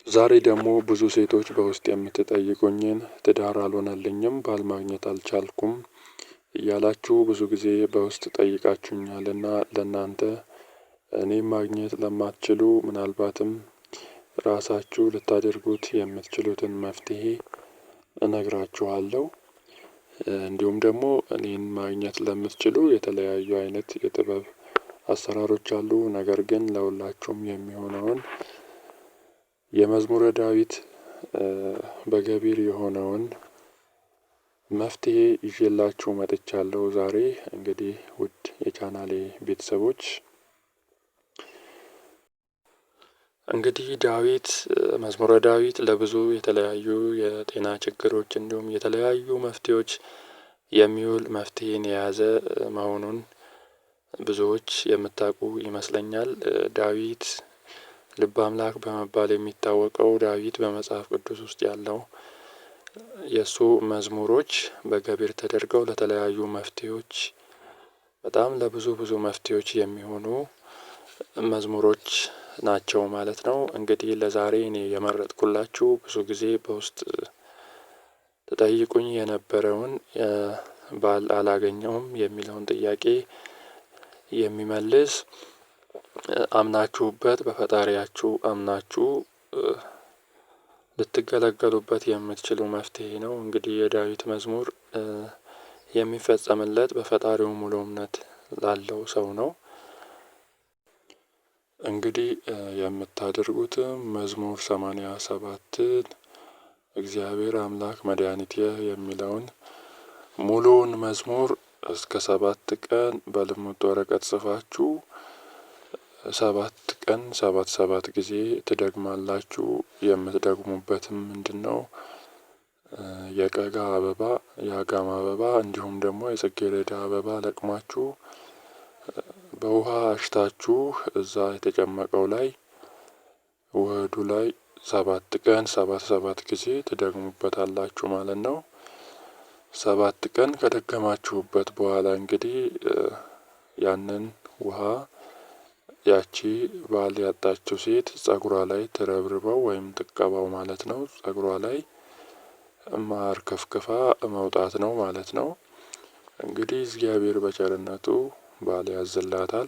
ዛሬ ደግሞ ብዙ ሴቶች በውስጥ የምትጠይቁኝን ትዳር አልሆነልኝም ባል ማግኘት አልቻልኩም እያላችሁ ብዙ ጊዜ በውስጥ ጠይቃችሁኛልና ለእናንተ እኔም ማግኘት ለማትችሉ ምናልባትም ራሳችሁ ልታደርጉት የምትችሉትን መፍትሄ እነግራችኋለሁ። እንዲሁም ደግሞ እኔን ማግኘት ለምትችሉ የተለያዩ አይነት የጥበብ አሰራሮች አሉ። ነገር ግን ለሁላችሁም የሚሆነውን የመዝሙረ ዳዊት በገቢር የሆነውን መፍትሄ ይዤላችሁ መጥቻለሁ። ዛሬ እንግዲህ ውድ የቻናሌ ቤተሰቦች እንግዲህ ዳዊት መዝሙረ ዳዊት ለብዙ የተለያዩ የጤና ችግሮች እንዲሁም የተለያዩ መፍትሄዎች የሚውል መፍትሄን የያዘ መሆኑን ብዙዎች የምታውቁ ይመስለኛል። ዳዊት ልበ አምላክ በመባል የሚታወቀው ዳዊት በመጽሐፍ ቅዱስ ውስጥ ያለው የእሱ መዝሙሮች በገቢር ተደርገው ለተለያዩ መፍትሄዎች በጣም ለብዙ መፍትሄዎች የሚሆኑ መዝሙሮች ናቸው ማለት ነው። እንግዲህ ለዛሬ እኔ የመረጥኩላችሁ ብዙ ጊዜ በውስጥ ተጠይቁኝ የነበረውን ባል አላገኘውም የሚለውን ጥያቄ የሚመልስ አምናችሁበት በፈጣሪያችሁ አምናችሁ ልትገለገሉበት የምትችሉ መፍትሄ ነው። እንግዲህ የዳዊት መዝሙር የሚፈጸምለት በፈጣሪው ሙሉ እምነት ላለው ሰው ነው። እንግዲህ የምታደርጉትም መዝሙር 87ን እግዚአብሔር አምላክ መድኃኒቴ የሚለውን ሙሉውን መዝሙር እስከ 7 ቀን በልሙጥ ወረቀት ጽፋችሁ 7 ቀን 7 ጊዜ ትደግማላችሁ። የምትደግሙበትም ምንድነው? የቀጋ አበባ የአጋም አበባ እንዲሁም ደግሞ የጽጌረዳ አበባ ለቅማችሁ በውሃ አሽታችሁ እዛ የተጨመቀው ላይ ውህዱ ላይ 7 ቀን 7 ጊዜ ትደግሙበታላችሁ ማለት ነው። 7 ቀን ከደገማችሁበት በኋላ እንግዲህ ያንን ውሃ ያቺ ባል ያጣችው ሴት ፀጉሯ ላይ ትረብርበው ወይም ትቀባው ማለት ነው። ፀጉሯ ላይ ማር ከፍክፋ መውጣት ነው ማለት ነው። እንግዲህ እግዚአብሔር በቸርነቱ ባል ያዝላታል።